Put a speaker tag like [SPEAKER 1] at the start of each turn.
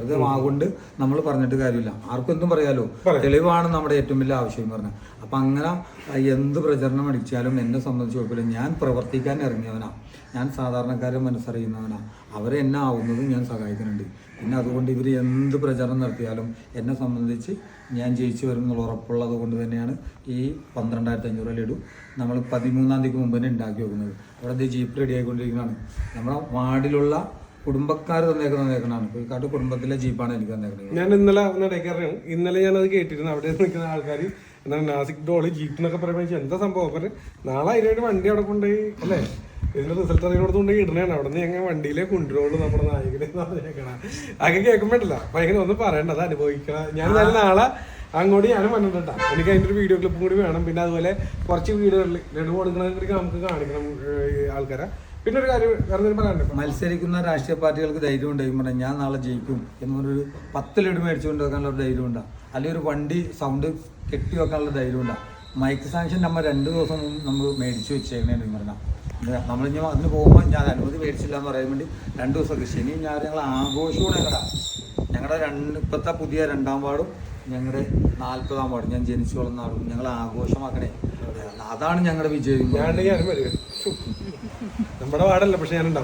[SPEAKER 1] വെറുതെ വാഗുകൊണ്ട് നമ്മൾ പറഞ്ഞിട്ട് കാര്യമില്ല. ആർക്കും എന്തും പറയാലോ. തെളിവാണ് നമ്മുടെ ഏറ്റവും വലിയ ആവശ്യം പറഞ്ഞത്. അപ്പം അങ്ങനെ എന്ത് പ്രചരണം അടിച്ചാലും എന്നെ സംബന്ധിച്ച് കുഴപ്പമില്ല. ഞാൻ പ്രവർത്തിക്കാൻ ഇറങ്ങിയവനാണ്. ഞാൻ സാധാരണക്കാരെ മനസ്സറിയുന്നവനാണ്. അവരെ എന്നെ ആവുന്നതും ഞാൻ സഹായിക്കുന്നുണ്ട്. പിന്നെ അതുകൊണ്ട് ഇവർ എന്ത് പ്രചരണം നടത്തിയാലും എന്നെ സംബന്ധിച്ച് ഞാൻ ജയിച്ചു വരും എന്നുള്ള ഉറപ്പുള്ളത് കൊണ്ട് തന്നെയാണ് ഈ 12,500 ലഡു നമ്മൾ 13-ാം തീയതിക്ക് മുമ്പ് തന്നെ ഉണ്ടാക്കി വെക്കുന്നത്. അവിടെ ജീപ്പ് റെഡി ആയിക്കൊണ്ടിരിക്കുന്നതാണ്. നമ്മുടെ വാർഡിലുള്ള കുടുംബക്കാർ തന്നേക്കുന്നതാണ്. പുൽക്കാട്ട് കുടുംബത്തിലെ ജീപ്പാണ് എനിക്ക് തന്നേക്കുന്നത്.
[SPEAKER 2] ഞാൻ ഇന്നലെ ഇന്നലെ ഞാനത് കേട്ടിരുന്നു. അവിടെ നിൽക്കുന്ന ആൾക്കാർ എന്താണ് നാസിക് ഡോളി ജീപ്പ് എന്നൊക്കെ പറയുമ്പോൾ എന്താ സംഭവം പറഞ്ഞ് നാളെ അതിനായിട്ട് വണ്ടി അവിടെ കൊണ്ടുപോയി അല്ലേ ഇതിന്റെ റിസൾട്ട് അറിയണോടത്തുകൊണ്ടുപോയി ഇടണേണ്. അവിടെ നിന്ന് ഞങ്ങൾ വണ്ടിയിലെ കൊണ്ടുപോകുള്ളൂ നമ്മുടെ നായകനെ പറഞ്ഞേക്കണം. അതൊക്കെ കേൾക്കുമ്പോഴല്ല ഭയങ്കര ഒന്നും പറയണ്ടത് അനുഭവിക്കണം. ഞാൻ നാളെ അങ്ങോട്ട് ഞാനും വന്നിട്ടാ. എനിക്ക് അതിൻ്റെ ഒരു വീഡിയോ ക്ലിപ്പും കൂടി വേണം. പിന്നെ അതുപോലെ കുറച്ച് വീടുകളിൽ ലഡു കൊടുക്കണമെങ്കിൽ നമുക്ക് കാണിക്കണം ആൾക്കാരെ. പിന്നെ ഒരു കാര്യം വേറെ പറയാനുണ്ട്.
[SPEAKER 1] മത്സരിക്കുന്ന രാഷ്ട്രീയ പാർട്ടികൾക്ക് ധൈര്യം ഉണ്ടായി ഞാൻ നാളെ ജയിക്കും എന്നൊരു 10 ലഡു മേടിച്ചുകൊണ്ട് വെക്കാനുള്ള ഒരു ധൈര്യം ഉണ്ടാകും. അല്ലെങ്കിൽ ഒരു വണ്ടി സൗണ്ട് കെട്ടി വെക്കാനുള്ള ധൈര്യം ഉണ്ടാകും. മൈക്ക് സാങ്ഷൻ നമ്മൾ 2 ദിവസം നമ്മൾ മേടിച്ച് വെച്ചേക്കണേന്ന് പറഞ്ഞാൽ നമ്മളിഞ്ഞ അതിന് പോകുമ്പോൾ ഞാൻ അനുമതി മേടിച്ചില്ല എന്ന് പറയാൻ വേണ്ടി 2 ദിവസമൊക്കെ ശനി ഞാൻ ഞങ്ങൾ ആഘോഷവും ഞങ്ങളുടെ ഇപ്പോഴത്തെ പുതിയ 2-ാം വാർഡും ഞങ്ങളുടെ 40-ാം വാർഡും ഞാൻ ജനിച്ചു വളർന്ന ആളും ഞങ്ങൾ ആഘോഷമാക്കണേ. അതാണ് ഞങ്ങളുടെ വിജയം.
[SPEAKER 2] നമ്മുടെ വാർഡല്ല, പക്ഷെ ഞാനുണ്ടാവും.